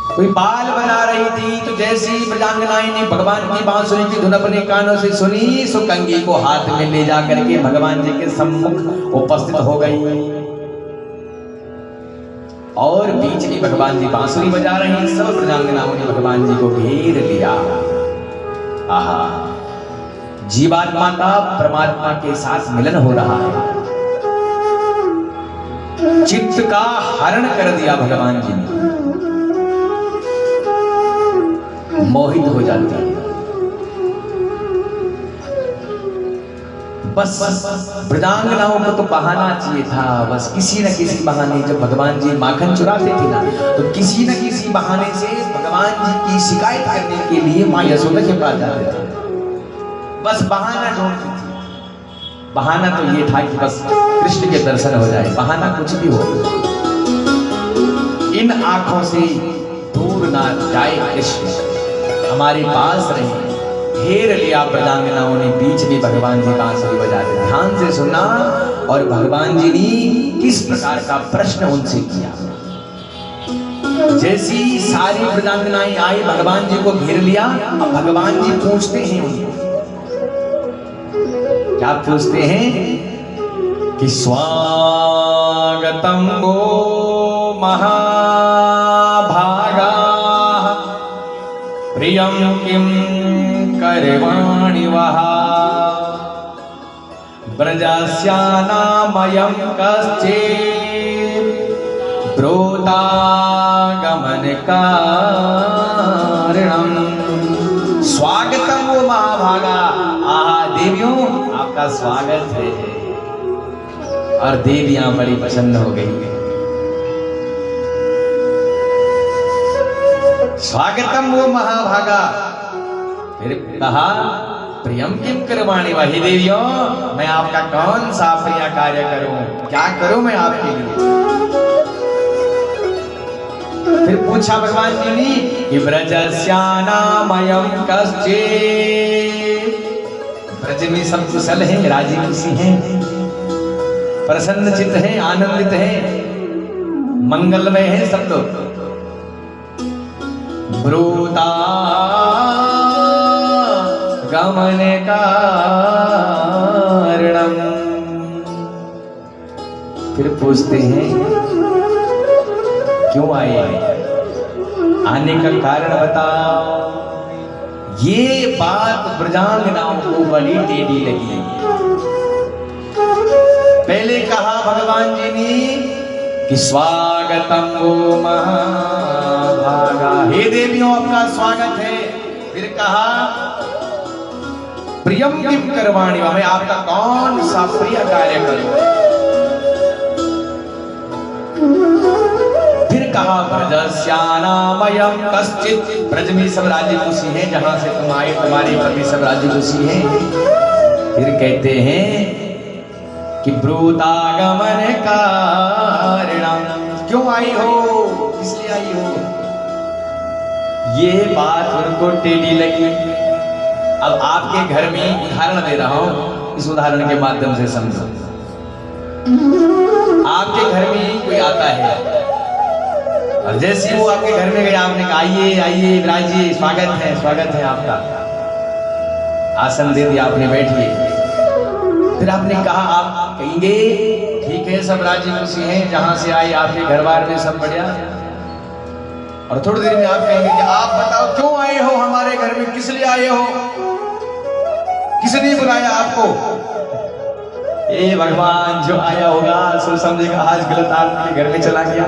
कोई बाल बना रही थी, तो जैसी ब्रजांगनाएं ने भगवान की बांसुरी की धुन अपने कानों से सुनी, सो कंघी को हाथ में ले जा करके भगवान जी के सम्मुख उपस्थित हो गई। और बीच में भगवान जी बांसुरी बजा रहे हैं। सब ब्रजांगनाओं ने भगवान जी को घेर लिया। आहा, जीवात्मा का परमात्मा के साथ मिलन हो रहा है। चित्त का हरण कर दिया भगवान जी ने, मोहित हो जाती है। बस ब्रजांगनाओं को तो बहाना चाहिए था, बस किसी न किसी बहाने। जब भगवान जी माखन चुराते थे ना, तो किसी न किसी बहाने से भगवान जी की शिकायत करने के लिए मां यशोदा के पास जाते थे। बस बहाना ढूंढती थी। बहाना तो ये था कि बस कृष्ण के दर्शन हो जाए, बहाना कुछ भी हो। इन आंखों से दूर ना जाए कृष्ण, हमारे पास रहे। घेर लिया ब्रजांगनाओं ने, बीच में भगवान जी बांसुरी बजा रहे। ध्यान से सुनना। और भगवान जी ने किस प्रकार का प्रश्न उनसे किया। जैसी सारी ब्रजांगनाएं आई, भगवान जी को घेर लिया। अब भगवान जी पूछते हैं उनको, क्या पूछते हैं कि स्वागतम वो महाभागा प्रियम किम करवाणि वहा ब्रजस्यानामयं कश्चित् ब्रूतागमन कारणम्। स्वागतम वो महाभागा। आहा देवियों, आपका स्वागत है। और देवियां बड़ी प्रसन्न हो गई। स्वागतम वो महाभागा। फिर कहा प्रियम किम करवाणी वही देवियों, मैं आपका कौन सा प्रिय कार्य करूं, क्या करूं मैं आपके लिए। फिर पूछा भगवान जी ने कि ब्रजस्यानामयं कश्चित्। ब्रज में सब कुशल हैं, राजी खुशी हैं, प्रसन्न चित्त हैं, आनंदित हैं, मंगलमय हैं सब लोग। ब्रूता गमन कारणम। फिर पूछते हैं क्यों आए, आने का कारण बताओ। ये बात ब्रजांगनाओं को बड़ी टेढ़ी लगी। पहले कहा भगवान जी ने कि स्वागतम वो महाभागा, हे देवियों आपका स्वागत है। फिर कहा प्रियम किम करवाणी, मैं आपका कौन सा प्रिय कार्य करूं। फिर कहा ब्रजस्यानामयं कश्चित्, ब्रज में सब राज्य खुशी हैं, जहां से तुम आए तुम्हारे पति सब राज्य खुशी हैं। फिर कहते हैं कि ब्रूतागमन कारणम, क्यों आई हो, इसलिए आई हो। ये बात उनको टेढ़ी लगी। अब आपके घर में उदाहरण दे रहा हूं, इस उदाहरण के माध्यम से समझो। आपके घर में कोई आता है और जैसे वो आपके घर में गया, आपने कहा आइए आइए विराजिए, स्वागत है आपका। आसन दे दिया, आपने बैठिए। फिर आपने कहा, आप कहेंगे ठीक है सब राजी खुशी हैं, जहां से आए आपके घर बार में सब बढ़िया। और थोड़ी देर में आप कहेंगे कि आप बताओ क्यों आए हो हमारे घर में, किस लिए आए हो, किसने बुलाया आपको। ये भगवान जो आया होगा सो समझेगा आज गलत आदमी के घर में चला गया।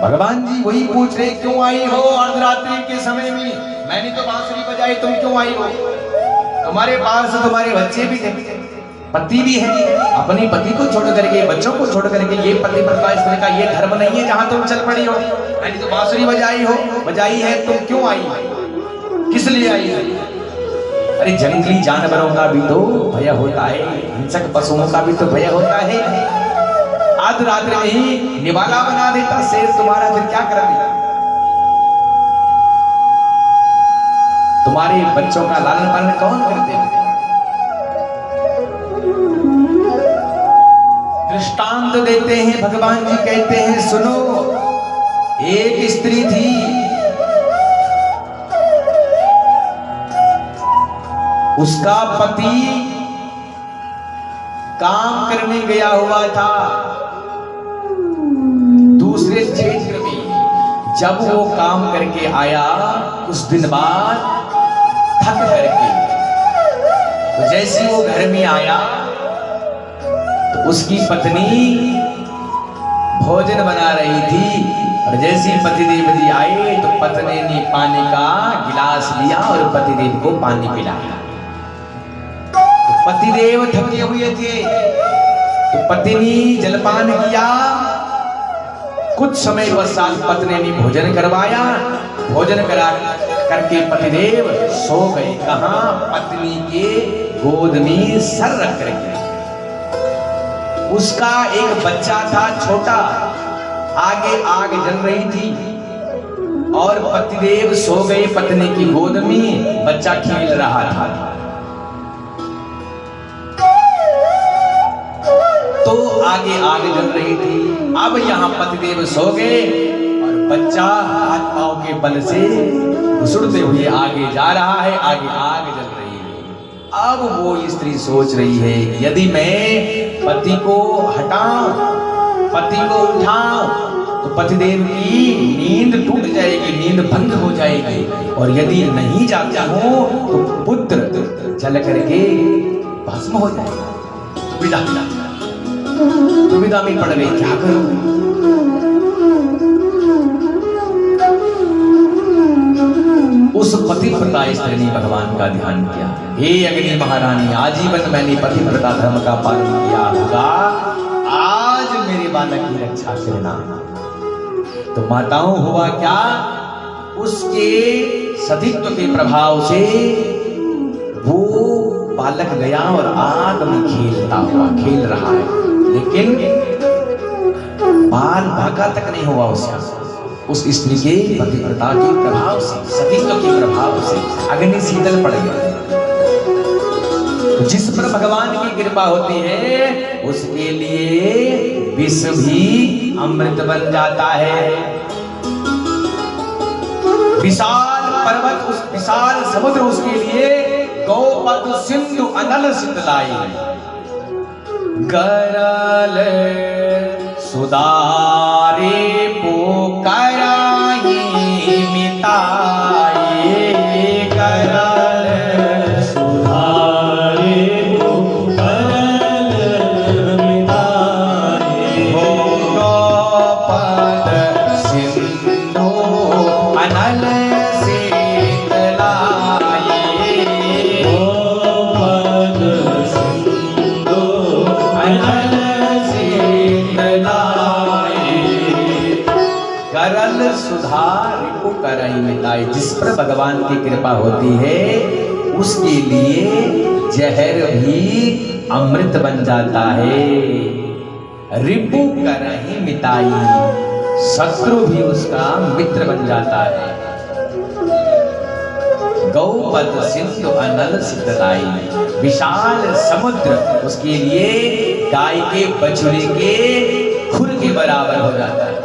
भगवान जी वही पूछ रहे क्यों आई हो अर्धरात्रि के समय में, मैंने तो बांसुरी बजाई, तुम क्यों आई हो। तुम्हारे पास तुम्हारे बच्चे भी थे, पति भी है, अपने पति को छोड़ करके, बच्चों को छोड़ करके ये पति प्रकाश का ये धर्म नहीं है जहां तुम चल पड़ी हो। मैंने तो बांसुरी बजाई है, तुम क्यों आई, किस लिए आई है। अरे जंगली जानवरों का भी तो भय होता है, हिंसक पशुओं का भी तो भय होता है। आध रात्रि में ही निवाला बना देता शेर तुम्हारा, फिर क्या कर देता। तुम्हारे बच्चों का लालन पालन कौन करते हैं। दृष्टांत देते हैं भगवान जी, कहते हैं सुनो, एक स्त्री थी, उसका पति काम करने गया हुआ था दूसरे क्षेत्र में। जब वो काम करके आया कुछ दिन बाद थक करके, तो जैसे वो घर में आया तो उसकी पत्नी भोजन बना रही थी, और जैसे पतिदेव जी आए तो पत्नी ने पानी का गिलास लिया और पतिदेव को पानी पिलाया। तो पतिदेव थके हुए थे तो पत्नी जलपान किया। कुछ समय पश्चात पत्नी ने भोजन करवाया। भोजन करा करके पतिदेव सो गए। कहां? पत्नी के गोद में सर रख करके। उसका एक बच्चा था छोटा, आगे आग जल रही थी और पतिदेव सो गए पत्नी की गोद में, बच्चा खेल रहा था। तो आगे आग जल रही थी। अब यहाँ पतिदेव सो गए और बच्चा हाथ पांव के बल से घुसड़ते हुए आगे जा रहा है, आगे आग जल रही है। अब वो स्त्री सोच रही है यदि मैं पति को हटाऊं, पति को उठाऊं तो पतिदेव की नींद टूट जाएगी, नींद भंग हो जाएगी, और यदि नहीं जाता हूं तो पुत्र जल करके भस्म हो जाएगा। दुविधा में पड़ गई, क्या करूं? उस पतिव्रता स्त्री ने भगवान का ध्यान किया। हे अग्नि महारानी, आजीवन मैंने पतिव्रता धर्म का पालन किया होगा, आज मेरे बालक की रक्षा करना। तो माताओं हुआ क्या, उसके सतीत्व के प्रभाव से वो बालक गया और आग में खेलता हुआ खेल रहा है, लेकिन बाल भागा तक नहीं हुआ उस स्त्री के पतिव्रता के प्रभाव से, सतीत्व के प्रभाव से अग्नि शीतल पड़ गया। तो जिस पर भगवान की कृपा होती है उसके लिए विष भी अमृत बन जाता है। विशाल पर्वत, उस विशाल समुद्र उसके लिए गौपद सिंधु अनल शीतलाई। गरल सुदारे पोकराई मिताए, गरल सुधारे पोकरल मिताए। हो गौपद सिंधु अनल सुधार को कराई मिताई। जिस पर भगवान की कृपा होती है उसके लिए जहर भी अमृत बन जाता है। रिपु करही मिताई, शत्रु भी उसका मित्र बन जाता है। गौपद सिंधु अनल शीतलाई, विशाल समुद्र उसके लिए गाय के बछड़े के खुर के बराबर हो जाता है।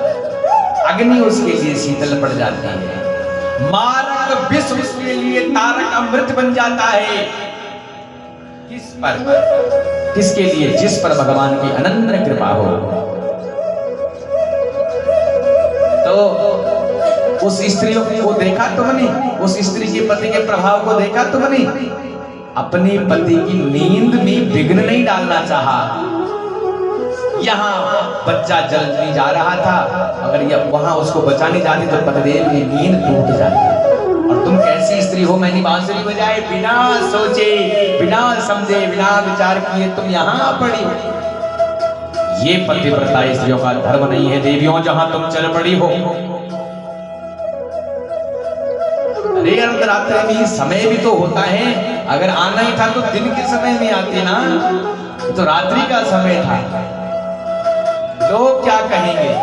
अग्नि उसके लिए शीतल पड़ जाती है। मारक विष उसके लिए तारक अमृत बन जाता है। किस पर? किसके लिए? जिस पर भगवान की अनन्य कृपा हो। तो उस स्त्री को देखा तुमने, उस स्त्री के पति के प्रभाव को देखा तुमने। अपने पति की नींद में विघ्न नहीं डालना चाहा। यहाँ बच्चा जल्दी जा रहा था, अगर ये वहां उसको बचाने जाती तो पतिदेव की नींद टूट जाती। और तुम कैसी स्त्री हो, मैंने बांसुरी बजाए बिना सोचे, बिना समझे, बिना विचार किए तुम यहाँ पड़ी हो। ये पतिव्रता स्त्रियों का धर्म नहीं है देवियों, जहां तुम चल पड़ी हो। अरे अर्धरात्रि में समय भी तो होता है, अगर आना ही था तो दिन के समय में आते ना, तो रात्रि का समय था। लोग क्या कहेंगे?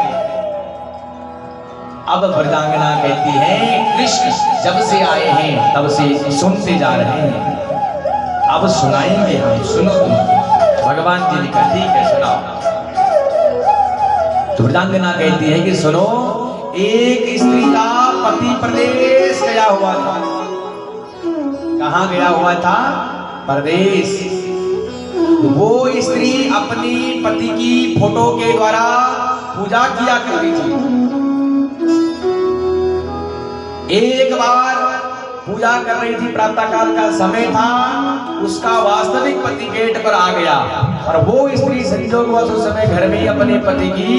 अब वृंदांगना कहती है कृष्ण जब से आए हैं तब से सुनते जा रहे हैं, अब सुनाएंगे हम, सुनो तुम। भगवान जी ने कहा ठीक है सुनाओ। तो वृंदांगना कहती है कि सुनो, एक स्त्री का पति प्रदेश गया हुआ था। कहाँ गया हुआ था? प्रदेश। वो स्त्री अपनी पति की फोटो के द्वारा पूजा किया करती थी। एक बार पूजा कर रही थी, प्रातः काल का समय था, उसका वास्तविक पति गेट पर आ गया और वो स्त्री संयोगवश उस समय घर में ही अपने पति की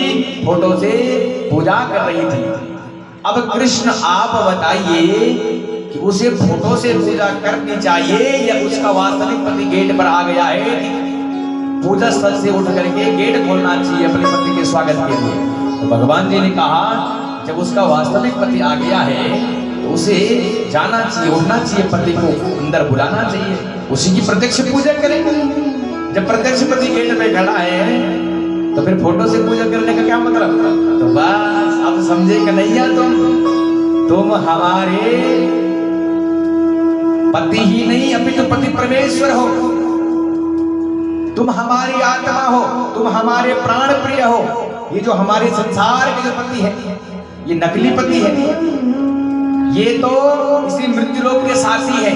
फोटो से पूजा कर रही थी। अब कृष्ण आप बताइए कि उसे फोटो से पूजा करनी चाहिए या उसका वास्तविक पति गेट पर आ गया है, पूजा स्थल से उठ करके गेट खोलना चाहिए अपने पति के स्वागत के लिए? तो भगवान जी ने कहा जब उसका वास्तविक पति आ गया है तो उसे जाना चाहिए, उठना चाहिए, पति को अंदर बुलाना चाहिए, उसी की प्रत्यक्ष पूजा करें। जब प्रत्यक्ष पति गेट पे खड़ा है तो फिर फोटो से पूजा करने का क्या मतलब? तो बस अब समझे कन्हैया, तुम हमारे पति ही नहीं अपितु पति परमेश्वर हो, तुम हमारी आत्मा हो, तुम हमारे प्राण प्रिय हो। ये जो हमारे संसार के जो पति है ये नकली पति है, ये तो इसी मृत्युलोक के साथी है।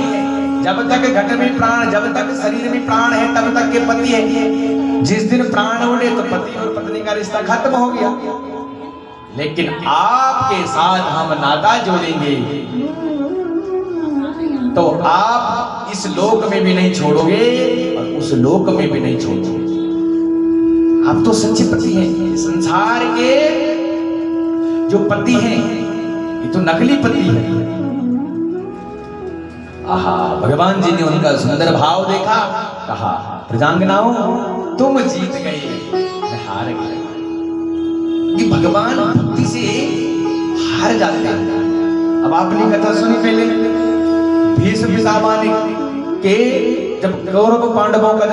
जब तक घट में प्राण, जब तक शरीर में प्राण है तब तक के पति है। जिस दिन प्राण उड़े तो पति और पत्नी का रिश्ता खत्म हो गया। लेकिन आपके साथ हम नाता जोड़ेंगे तो आप इस लोक में भी नहीं छोड़ोगे और उस लोक में भी नहीं छोड़ोगे। आप तो सच्चे पति हैं। संसार के जो पति हैं ये तो नकली पति है। आहा, भगवान जी ने उनका सुंदर भाव देखा, कहा प्रजांगनाओं तुम जीत गए, मैं हार गया। कि भगवान भक्ति से हार जाते हैं। अब आपने कथा सुनी पहले, भीष्म पितामह के जब कौरव पांडवों का